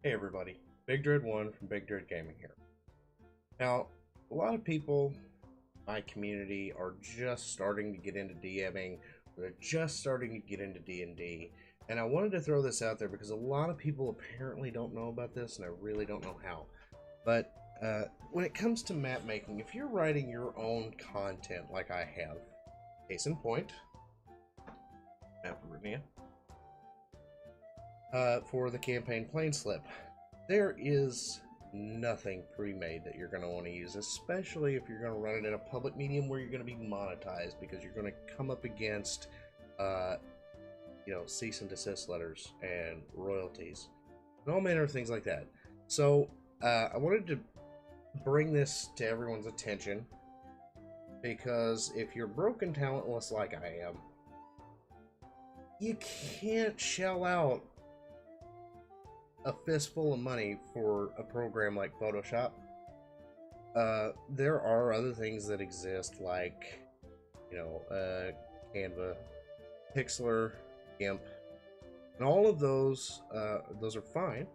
Hey everybody, Big Dread 1 from Big Dread Gaming here. Now, a lot of people in my community are just starting to get into DMing, or they're just starting to get into D&D, and I wanted to throw this out there because a lot of people apparently don't know about this, and I really don't know how. But when it comes to map making, if you're writing your own content like I have, case in point, Map of Rivia, for the campaign Plane Slip, there is nothing pre-made that you're going to want to use, especially if you're going to run it in a public medium where you're going to be monetized, because you're going to come up against cease and desist letters and royalties and all manner of things like that. So I wanted to bring this to everyone's attention, because if you're broke and talentless like I am, you can't shell out a fistful of money for a program like Photoshop. There are other things that exist, like Canva, Pixlr, GIMP, and all of those are fine.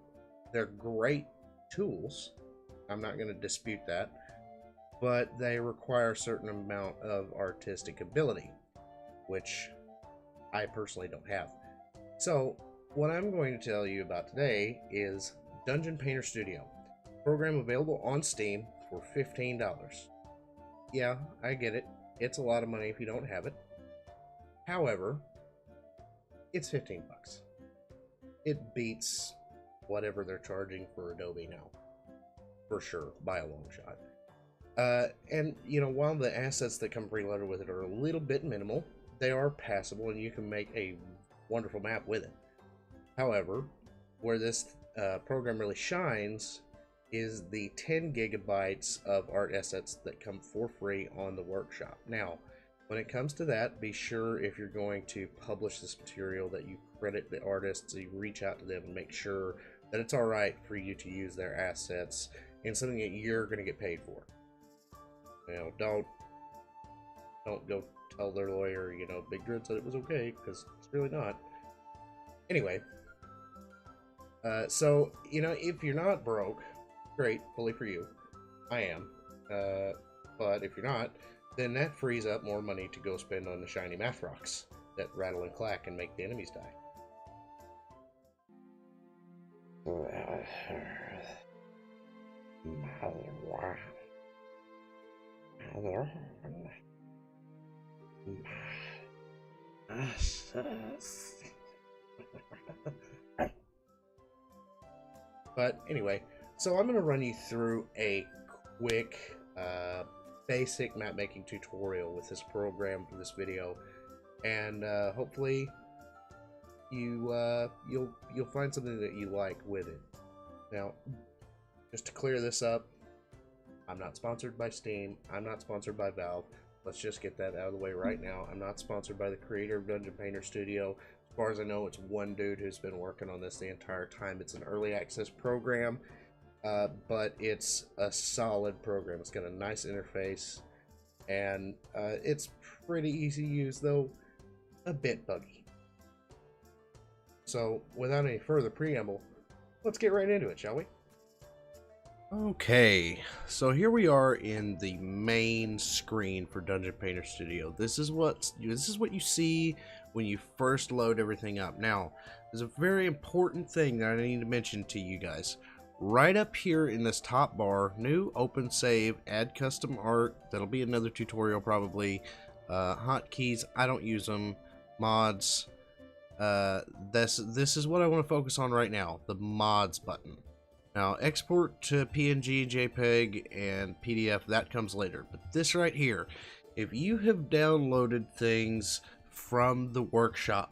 They're great tools. I'm not going to dispute that, but they require a certain amount of artistic ability, which I personally don't have. So what I'm going to tell you about today is Dungeon Painter Studio, a program available on Steam for $15. Yeah, I get it. It's a lot of money if you don't have it. However, it's 15 bucks. It beats whatever they're charging for Adobe now, for sure, by a long shot. And while the assets that come preloaded with it are a little bit minimal, they are passable, and you can make a wonderful map with it. However, where this program really shines is the 10 gigabytes of art assets that come for free on the workshop. Now, when it comes to that, be sure, if you're going to publish this material, that you credit the artists, you reach out to them and make sure that it's all right for you to use their assets and something that you're going to get paid for. Don't go tell their lawyer, Big Dread said it was okay, because it's really not. Anyway, so, if you're not broke, great, fully for you. I am. But if you're not, then that frees up more money to go spend on the shiny math rocks that rattle and clack and make the enemies die. But anyway, so I'm going to run you through a quick basic map making tutorial with this program for this video, and hopefully you'll find something that you like with it. Now, just to clear this up, I'm not sponsored by Steam. I'm not sponsored by Valve. Let's just get that out of the way right now. I'm not sponsored by the creator of Dungeon Painter Studio. As far as I know, it's one dude who's been working on this the entire time. It's an early access program, but it's a solid program. It's got a nice interface, and it's pretty easy to use, though a bit buggy. So, without any further preamble, let's get right into it, shall we? Okay, so here we are in the main screen for Dungeon Painter Studio. This is what you see when you first load everything up. Now, there's a very important thing that I need to mention to you guys. Right up here in this top bar, new, open, save, add custom art. That'll be another tutorial probably. Hotkeys, I don't use them. Mods. This is what I want to focus on right now, the mods button. Now, export to PNG, JPEG, and PDF, that comes later. But this right here, if you have downloaded things from the workshop,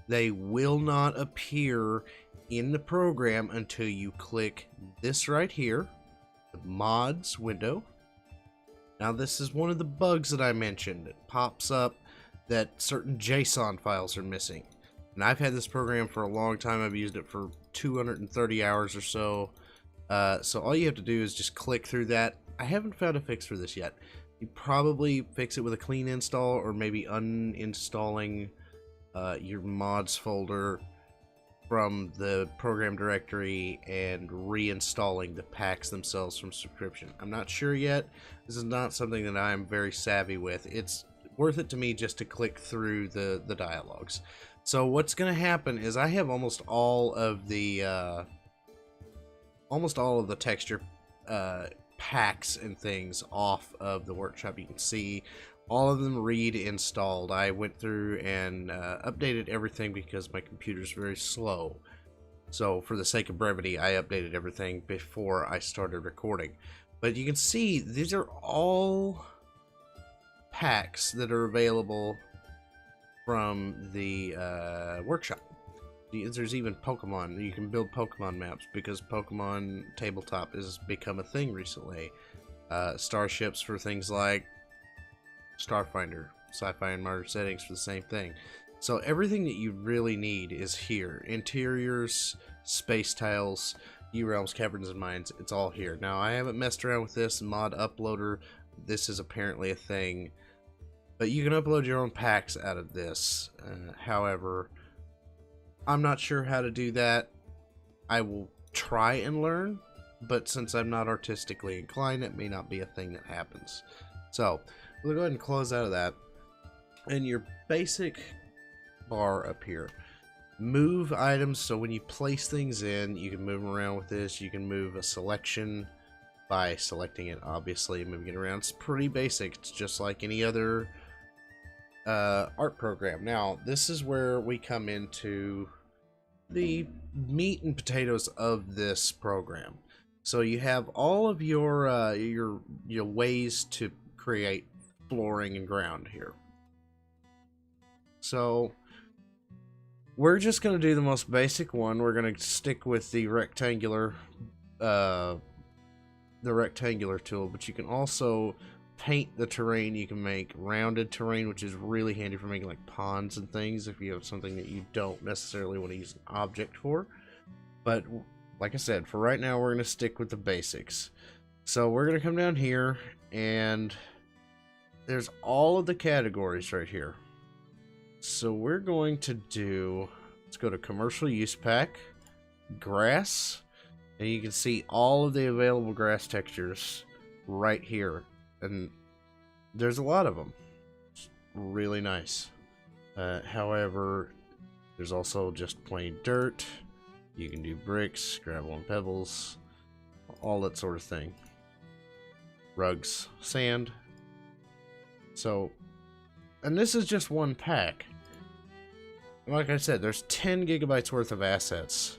they will not appear in the program until you click this right here, the mods window. Now, this is one of the bugs that I mentioned. It pops up that certain JSON files are missing. And I've had this program for a long time. I've used it for 230 hours or so. So all you have to do is just click through that. I haven't found a fix for this yet. You probably fix it with a clean install, or maybe uninstalling your mods folder from the program directory and reinstalling the packs themselves from subscription. I'm not sure yet. This is not something that I'm very savvy with. It's worth it to me just to click through the dialogues. So what's going to happen is I have almost all of the texture packs and things off of the workshop. You can see all of them read installed. I went through and updated everything because my computer's very slow. So for the sake of brevity, I updated everything before I started recording. But you can see these are all packs that are available from the workshop. There's even Pokemon. You can build Pokemon maps because Pokemon Tabletop has become a thing recently. Starships for things like Starfinder, Sci-Fi and Modern Settings for the same thing. So everything that you really need is here. Interiors, space tiles, E-Realms, Caverns and Mines, it's all here. Now I haven't messed around with this mod uploader. This is apparently a thing. But you can upload your own packs out of this. However, I'm not sure how to do that. I will try and learn, but since I'm not artistically inclined, it may not be a thing that happens. So we'll go ahead and close out of that. And your basic bar up here. Move items, so when you place things in, you can move them around with this. You can move a selection by selecting it, obviously, moving it around. It's pretty basic. It's just like any other art program. Now, this is where we come into the meat and potatoes of this program. So you have all of your ways to create flooring and ground here. So we're just going to do the most basic one. We're going to stick with the rectangular tool, but you can also paint the terrain. You can make rounded terrain, which is really handy for making like ponds and things if you have something that you don't necessarily want to use an object for. But like I said, for right now, we're going to stick with the basics. So we're going to come down here, and there's all of the categories right here. So we're going to do, let's go to commercial use pack, grass, and you can see all of the available grass textures right here. And there's a lot of them. It's really nice. However, there's also just plain dirt. You can do bricks, gravel and pebbles, all that sort of thing. Rugs, sand. So, and this is just one pack. Like I said, there's 10 gigabytes worth of assets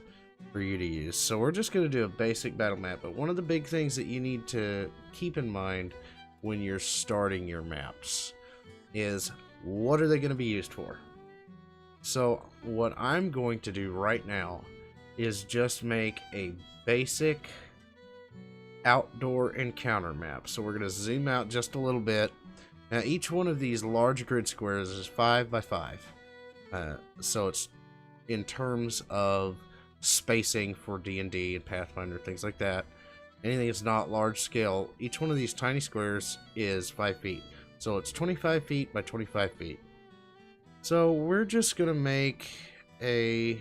for you to use. So we're just going to do a basic battle map. But one of the big things that you need to keep in mind when you're starting your maps is, what are they going to be used for? So what I'm going to do right now is just make a basic outdoor encounter map. So we're going to zoom out just a little bit. Now each one of these large grid squares is 5 by 5. So it's in terms of spacing for D&D and Pathfinder, things like that. Anything that's not large scale, each one of these tiny squares is 5 feet. So it's 25 feet by 25 feet. So we're just going to make a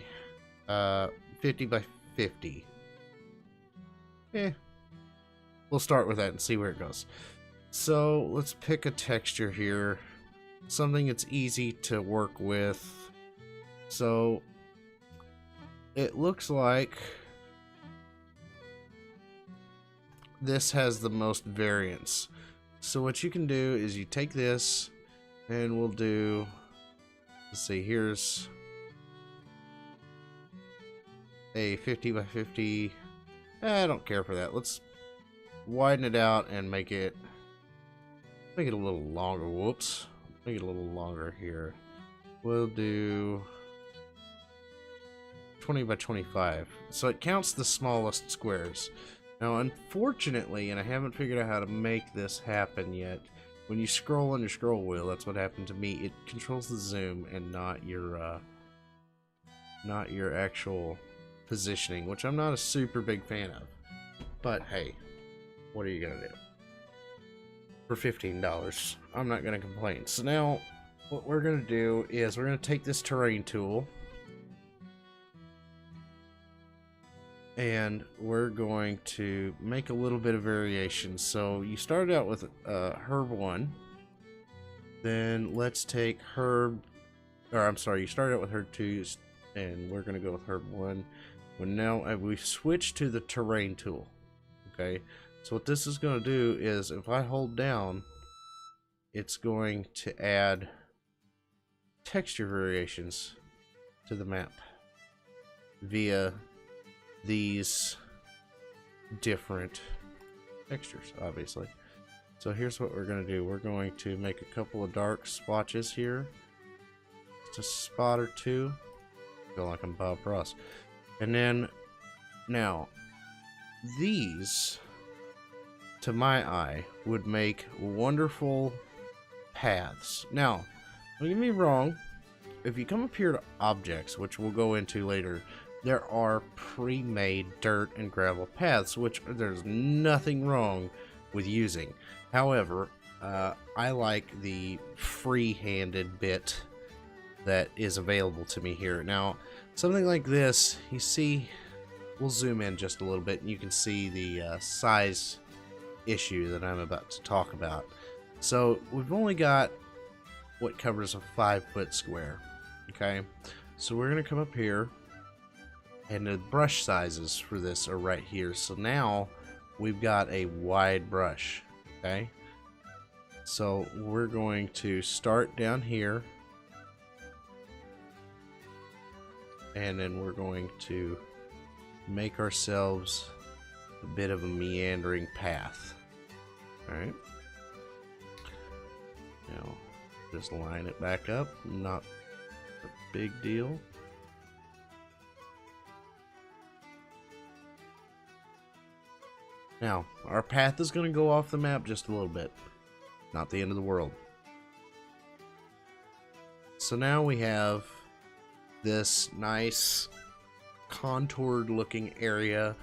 50 by 50. We'll start with that and see where it goes. So let's pick a texture here. Something that's easy to work with. So it looks like this has the most variance. So what you can do is you take this and we'll do, let's see, here's a 50 by 50. I don't care for that. Let's widen it out and make it a little longer. Whoops. Make it a little longer here. We'll do 20 by 25. So it counts the smallest squares. Now, unfortunately, and I haven't figured out how to make this happen yet, when you scroll on your scroll wheel, that's what happened to me. It controls the zoom and not your actual positioning, which I'm not a super big fan of. But hey, what are you gonna do? For $15, I'm not gonna complain. So now, what we're gonna do is we're gonna take this terrain tool, And we're going to make a little bit of variation. So you started out with herb 1. Then let's take herb, or I'm sorry, you started out with herb 2, and we're going to go with herb 1. Well, now we've switched to the terrain tool. Okay, so what this is going to do is if I hold down, it's going to add texture variations to the map via these different textures, obviously. So here's what we're going to do. We're going to make a couple of dark splotches here. Just a spot or two. I feel like I'm Bob Ross. And then, now, these, to my eye, would make wonderful paths. Now, don't get me wrong, if you come up here to objects, which we'll go into later, there are pre-made dirt and gravel paths, which there's nothing wrong with using. However, I like the free-handed bit that is available to me here. Now, something like this, you see, we'll zoom in just a little bit and you can see the size issue that I'm about to talk about. So we've only got what covers a 5-foot square. Okay, so we're gonna come up here, and the brush sizes for this are right here. So now we've got a wide brush. Okay, so we're going to start down here, and then we're going to make ourselves a bit of a meandering path. Alright, now just line it back up, not a big deal. Now, our path is going to go off the map just a little bit. Not the end of the world. So now we have this nice contoured looking area.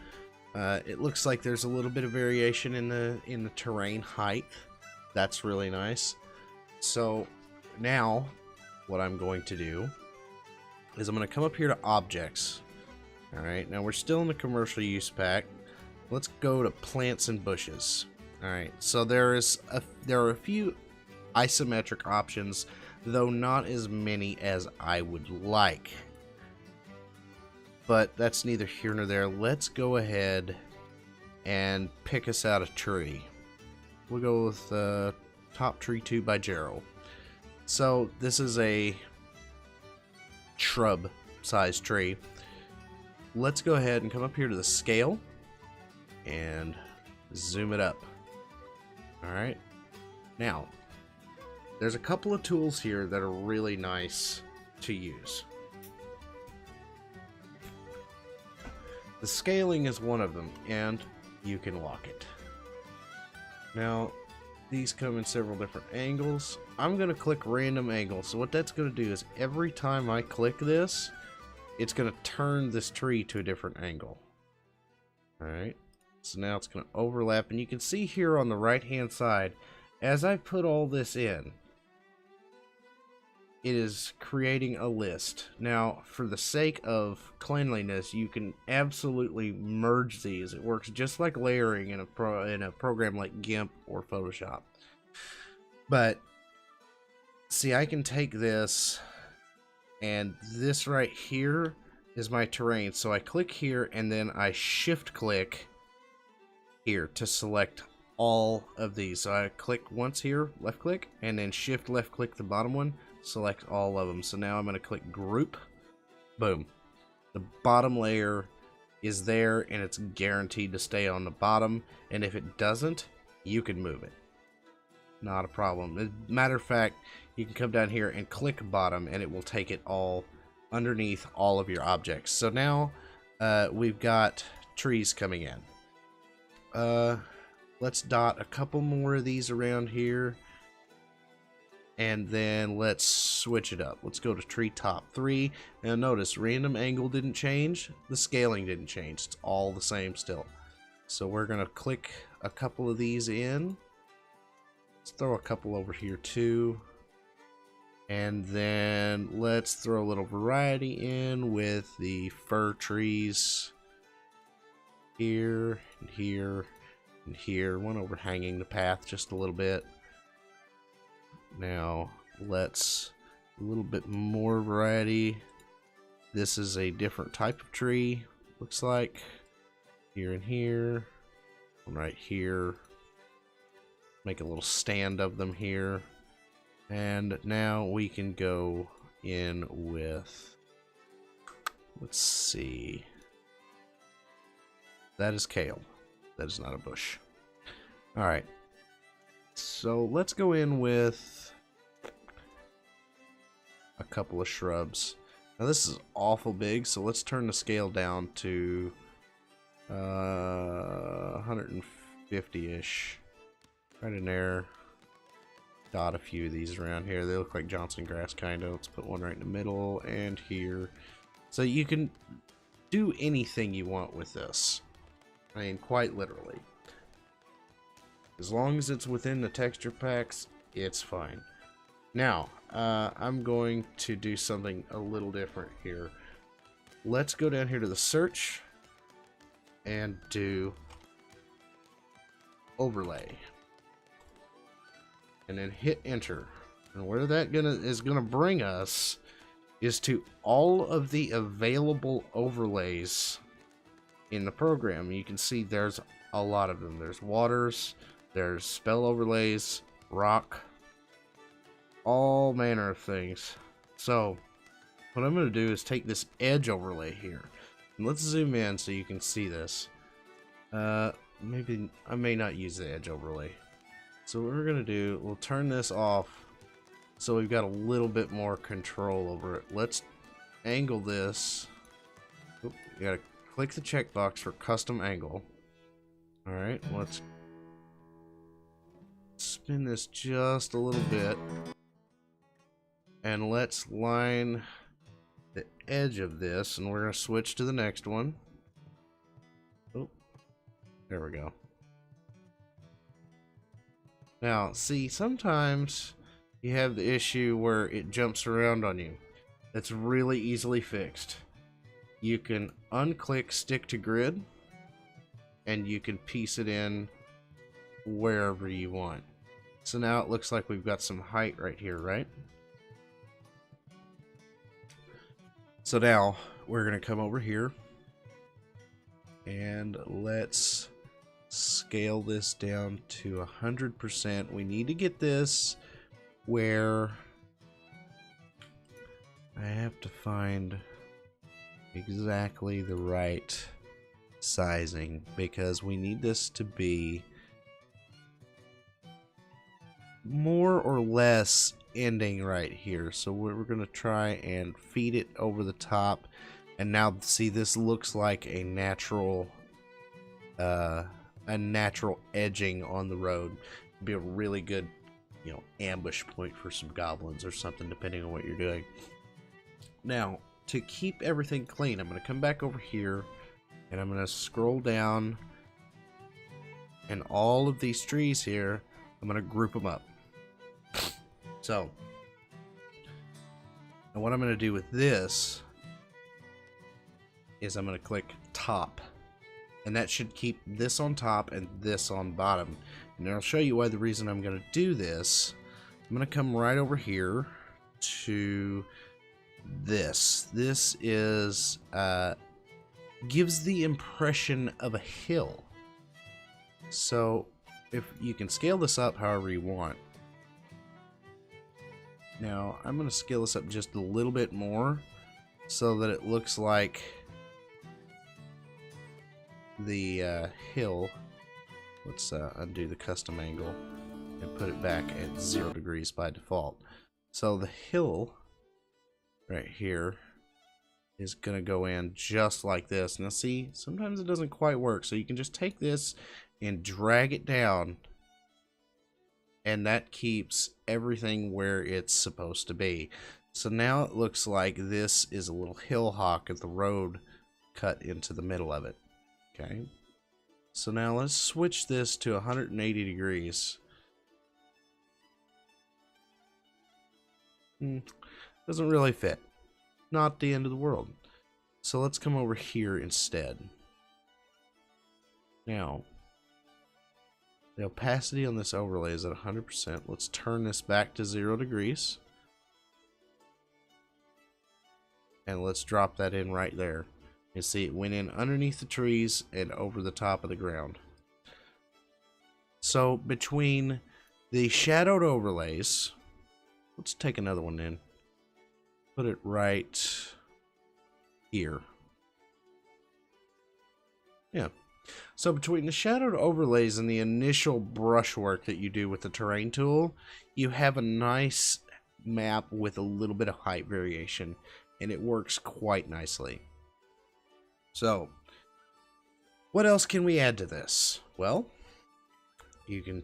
It looks like there's a little bit of variation in the terrain height. That's really nice. So now what I'm going to do is I'm going to come up here to objects. Alright, now we're still in the commercial use pack. Let's go to plants and bushes. Alright, so there are a few isometric options, though not as many as I would like. But that's neither here nor there. Let's go ahead and pick us out a tree. We'll go with Top Tree 2 by Gerald. So this is a shrub sized tree. Let's go ahead and come up here to the scale and zoom it up. Alright, now there's a couple of tools here that are really nice to use. The scaling is one of them, and you can lock it. Now these come in several different angles. I'm going to click random angle. So what that's going to do is every time I click this, it's going to turn this tree to a different angle. Alright, so now it's going to overlap, and you can see here on the right hand side, as I put all this in, it is creating a list. Now, for the sake of cleanliness, you can absolutely merge these. It works just like layering in a program like GIMP or Photoshop. But see, I can take this, and this right here is my terrain. So I click here, and then I shift click here to select all of these. So I click once here, left click, and then shift left click the bottom one, select all of them. So now I'm going to click group. Boom. The bottom layer is there, and it's guaranteed to stay on the bottom. And if it doesn't, you can move it. Not a problem. As a matter of fact, you can come down here and click bottom, and it will take it all underneath all of your objects. So now we've got trees coming in. Let's dot a couple more of these around here, and then let's switch it up. Let's go to tree top 3. Now notice random angle didn't change, the scaling didn't change, it's all the same still. So we're gonna click a couple of these in. Let's throw a couple over here too, and then let's throw a little variety in with the fir trees. here, and here, and here. One overhanging the path just a little bit. Now, let's a little bit more variety. This is a different type of tree, looks like. Here and here. One right here. Make a little stand of them here. And now we can go in with, let's see. That is kale. That is not a bush. Alright. So let's go in with a couple of shrubs. Now this is awful big, so let's turn the scale down to 150-ish. Right in there. Dot a few of these around here. They look like Johnson grass kind of. Let's put one right in the middle and here. So you can do anything you want with this. I mean, quite literally. As long as it's within the texture packs, it's fine. Now, I'm going to do something a little different here. Let's go down here to the search and do overlay. And then hit enter. And where that is gonna bring us is to all of the available overlays in the program. You can see there's a lot of them. There's waters, there's spell overlays, rock, all manner of things. So what I'm gonna do is take this edge overlay here, and let's zoom in so you can see this. Maybe I may not use the edge overlay. So what we're gonna do, we'll turn this off so we've got a little bit more control over it. Let's angle this. Oop, you gotta click the checkbox for custom angle. Alright, let's spin this just a little bit. And let's line the edge of this, and we're gonna switch to the next one. Oh, there we go. Now, see, sometimes you have the issue where it jumps around on you. That's really easily fixed. You can unclick stick to grid, and you can piece it in wherever you want. So now it looks like we've got some height right here, right? So now we're going to come over here, and let's scale this down to 100%. We need to get this where I have to find exactly the right sizing, because we need this to be more or less ending right here. So we're going to try and feed it over the top, and now see, this looks like a natural edging on the road. It'd be a really good, you know, ambush point for some goblins or something, depending on what you're doing. Now, to keep everything clean, I'm going to come back over here, and I'm going to scroll down, and all of these trees here, I'm going to group them up. So, and what I'm going to do with this is I'm going to click top, and that should keep this on top and this on bottom. And I'll show you why. The reason I'm going to do this, I'm going to come right over here to this. This is gives the impression of a hill. So if you can scale this up however you want. Now I'm going to scale this up just a little bit more so that it looks like the hill. Let's undo the custom angle and put it back at 0 degrees by default. So the hill right here is going to go in just like this. Now see, sometimes it doesn't quite work, so you can just take this and drag it down, and that keeps everything where it's supposed to be. So now it looks like this is a little hill hawk at the road cut into the middle of it. Okay, so now let's switch this to 180 degrees. Doesn't really fit. Not the end of the world. So let's come over here instead. Now, the opacity on this overlay is at 100%. Let's turn this back to 0 degrees. And let's drop that in right there. You see it went in underneath the trees and over the top of the ground. So between the shadowed overlays, let's take another one in. Put it right here. Yeah. So between the shadowed overlays and the initial brushwork that you do with the terrain tool, you have a nice map with a little bit of height variation, and it works quite nicely. So, what else can we add to this? Well, you can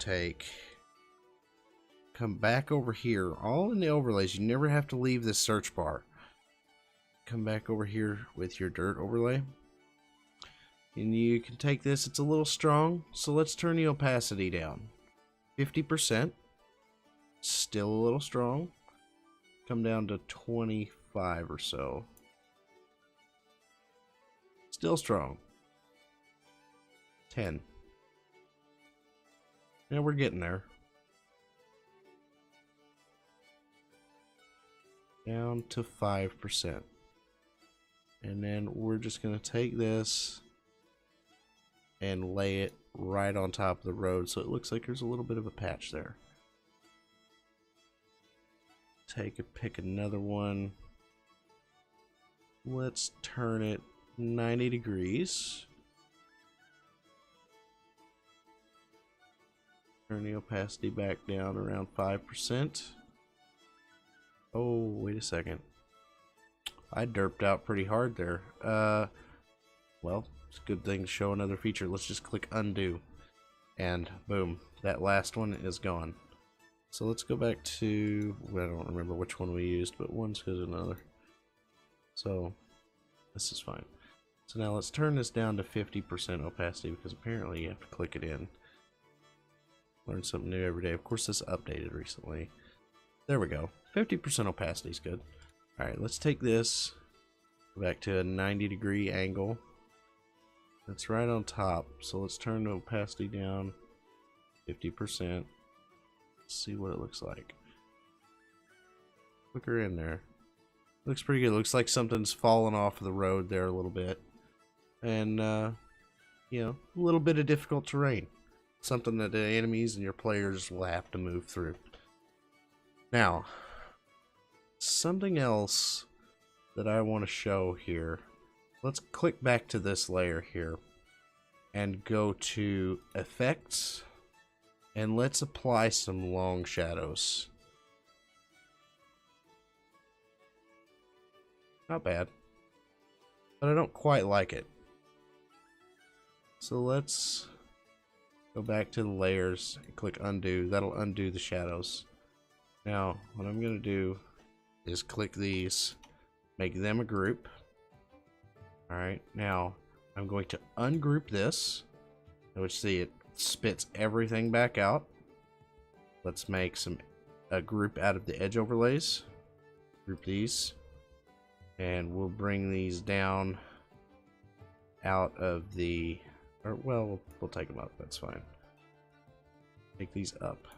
come back over here, all in the overlays. You never have to leave this search bar. Come back over here with your dirt overlay. And you can take this, it's a little strong, so let's turn the opacity down. 50%. Still a little strong. Come down to 25 or so. Still strong. 10. Yeah, we're getting there. Down to 5%. And then we're just going to take this and lay it right on top of the road so it looks like there's a little bit of a patch there. Pick another one. Let's turn it 90 degrees. Turn the opacity back down around 5%. Oh, wait a second. I derped out pretty hard there. Well, it's a good thing to show another feature. Let's just click undo. And boom, that last one is gone. So let's go back to, well, I don't remember which one we used, but one's good as another. So this is fine. So now let's turn this down to 50% opacity because apparently you have to click it in. Learn something new every day. Of course, this updated recently. There we go. 50% opacity is good. Alright, let's take this back to a 90-degree angle. That's right on top. So let's turn the opacity down 50%. See what it looks like. Click her in there. Looks pretty good. Looks like something's fallen off of the road there a little bit. And, you know, a little bit of difficult terrain. Something that the enemies and your players will have to move through. Now, something else that I want to show here. Let's click back to this layer here and go to Effects. And let's apply some long shadows. Not bad. But I don't quite like it. So let's go back to the layers and click undo. That'll undo the shadows. Now, what I'm going to do is click these, make them a group. Alright, now I'm going to ungroup this. Which, see, it spits everything back out. Let's make a group out of the edge overlays. Group these. And we'll bring these down out of the, or well, we'll take them up, that's fine. Take these up.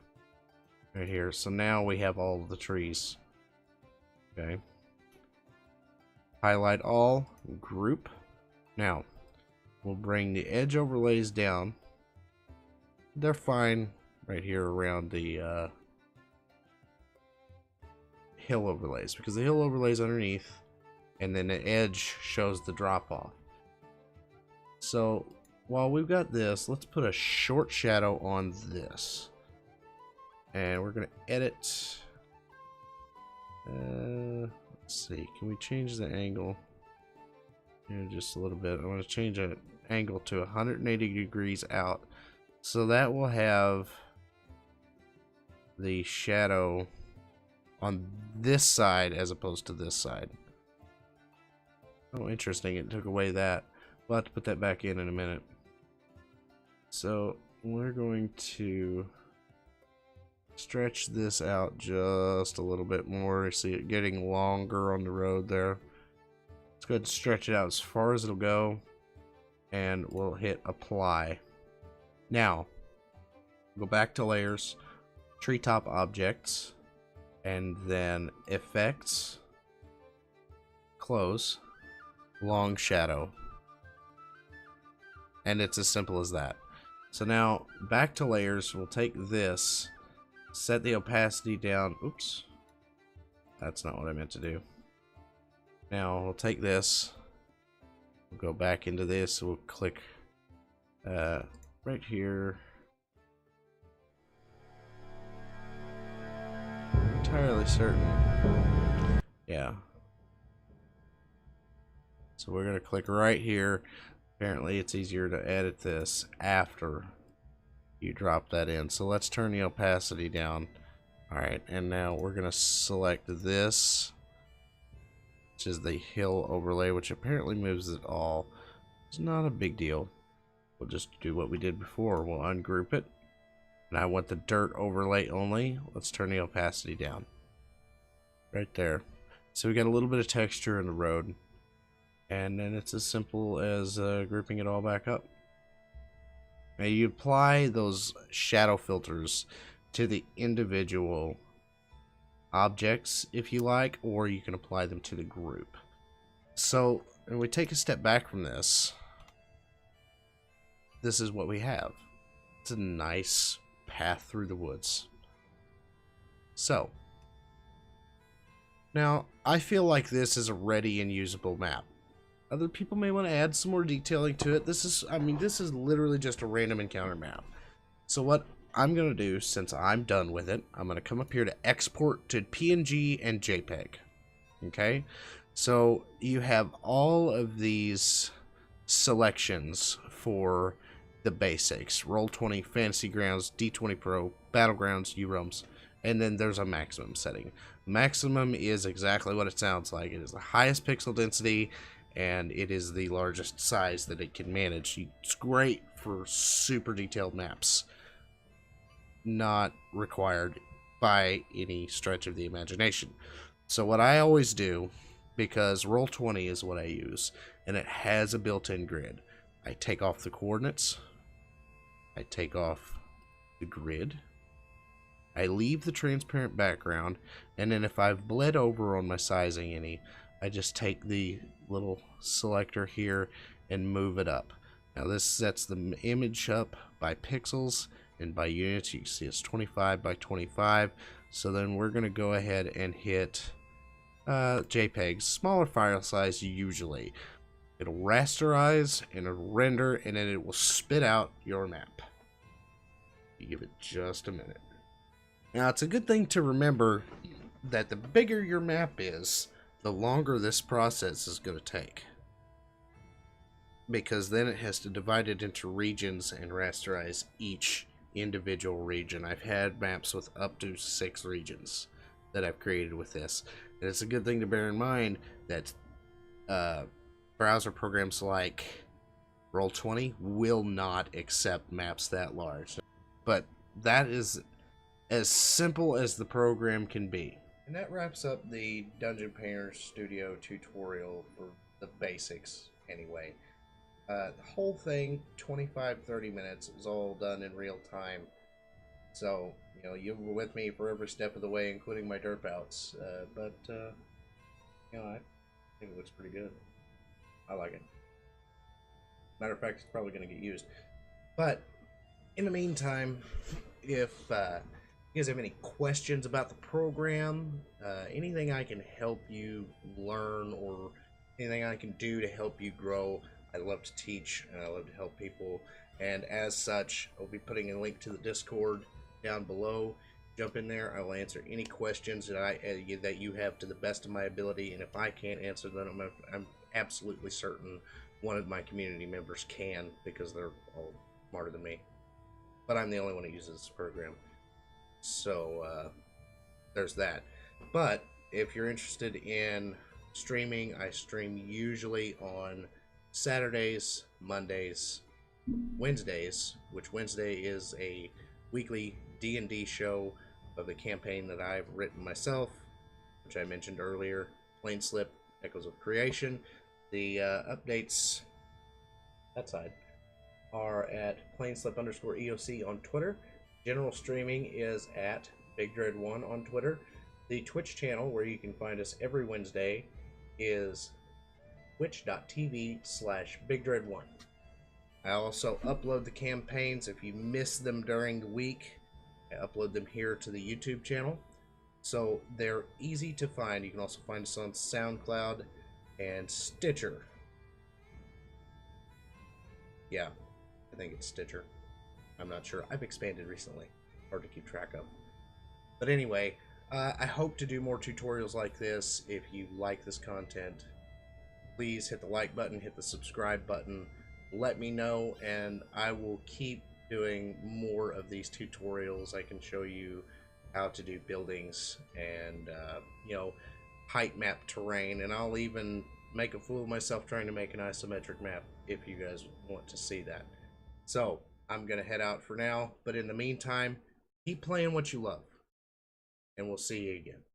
Right here. So now we have all of the trees. Okay. Highlight all, group. Now, we'll bring the edge overlays down. They're fine right here around the hill overlays because the hill overlays underneath and then the edge shows the drop off. So while we've got this, let's put a short shadow on this. And we're going to edit. Let's see, can we change the angle? Here just a little bit. I want to change an angle to 180 degrees out. So that will have the shadow on this side as opposed to this side. Oh, interesting. It took away that. We'll have to put that back in a minute. So we're going to stretch this out just a little bit more. You see it getting longer on the road there. Let's go ahead and stretch it out as far as it'll go. And we'll hit apply. Now, go back to layers, treetop objects, and then effects, close, long shadow. And it's as simple as that. So now, back to layers, we'll take this, set the opacity down. Oops. That's not what I meant to do. Now, we'll take this, we'll go back into this, we'll click right here. Entirely certain. Yeah. So we're going to click right here. Apparently it's easier to edit this after you drop that in. So let's turn the opacity down. Alright, and now we're going to select this, which is the hill overlay, which apparently moves it all. It's not a big deal. We'll just do what we did before. We'll ungroup it. And I want the dirt overlay only. Let's turn the opacity down. Right there. So we got a little bit of texture in the road. And then it's as simple as grouping it all back up. Now you apply those shadow filters to the individual objects if you like, or you can apply them to the group. So when we take a step back from this, this is what we have. It's a nice path through the woods. So now I feel like this is a ready and usable map. Other people may want to add some more detailing to it. This is literally just a random encounter map. So what I'm going to do, since I'm done with it, I'm going to come up here to export to PNG and JPEG. Okay? So you have all of these selections for the basics. Roll20, Fantasy Grounds, D20 Pro, Battlegrounds, UROMs, and then there's a maximum setting. Maximum is exactly what it sounds like. It is the highest pixel density, and it is the largest size that it can manage. It's great for super detailed maps. Not required by any stretch of the imagination. So what I always do, because Roll20 is what I use, and it has a built-in grid, I take off the coordinates, I take off the grid, I leave the transparent background, and then if I've bled over on my sizing any, I just take the little selector here and move it up. Now this sets the image up by pixels and by units. You can see it's 25 by 25. So then we're going to go ahead and hit JPEGs, smaller file size usually. It'll rasterize and it'll render, and then it will spit out your map. You give it just a minute. Now it's a good thing to remember that the bigger your map is, the longer this process is going to take, because then it has to divide it into regions and rasterize each individual region. I've had maps with up to 6 regions that I've created with this, and it's a good thing to bear in mind that browser programs like Roll20 will not accept maps that large, but that is as simple as the program can be. And that wraps up the Dungeon Painter Studio tutorial for the basics, anyway. The whole thing, 25-30 minutes, is all done in real time. So, you know, you were with me for every step of the way, including my derp outs. But you know, I think it looks pretty good. I like it. Matter of fact, it's probably going to get used. But, in the meantime, if you guys have any questions about the program, anything I can help you learn, or anything I can do to help you grow, I love to teach and I love to help people. And as such, I'll be putting a link to the Discord down below. Jump in there. I will answer any questions that you have to the best of my ability. And if I can't answer them, I'm absolutely certain one of my community members can, because they're all smarter than me. But I'm the only one who uses this program. So there's that. But if you're interested in streaming, I stream usually on Saturdays, Mondays, Wednesdays, which Wednesday is a weekly D&D show of the campaign that I've written myself, which I mentioned earlier, Planeslip, Echoes of Creation. The updates that side are at planeslip_EOC on Twitter. General streaming is at BigDread1 on Twitter. The Twitch channel, where you can find us every Wednesday, is twitch.tv/BigDread1. I also upload the campaigns. If you miss them during the week, I upload them here to the YouTube channel. So they're easy to find. You can also find us on SoundCloud and Stitcher. Yeah, I think it's Stitcher. I'm not sure. I've expanded recently. Hard to keep track of. But anyway, I hope to do more tutorials like this. If you like this content, please hit the like button, hit the subscribe button. Let me know, and I will keep doing more of these tutorials. I can show you how to do buildings and, height map terrain, and I'll even make a fool of myself trying to make an isometric map if you guys want to see that. So I'm gonna head out for now, but in the meantime, keep playing what you love, and we'll see you again.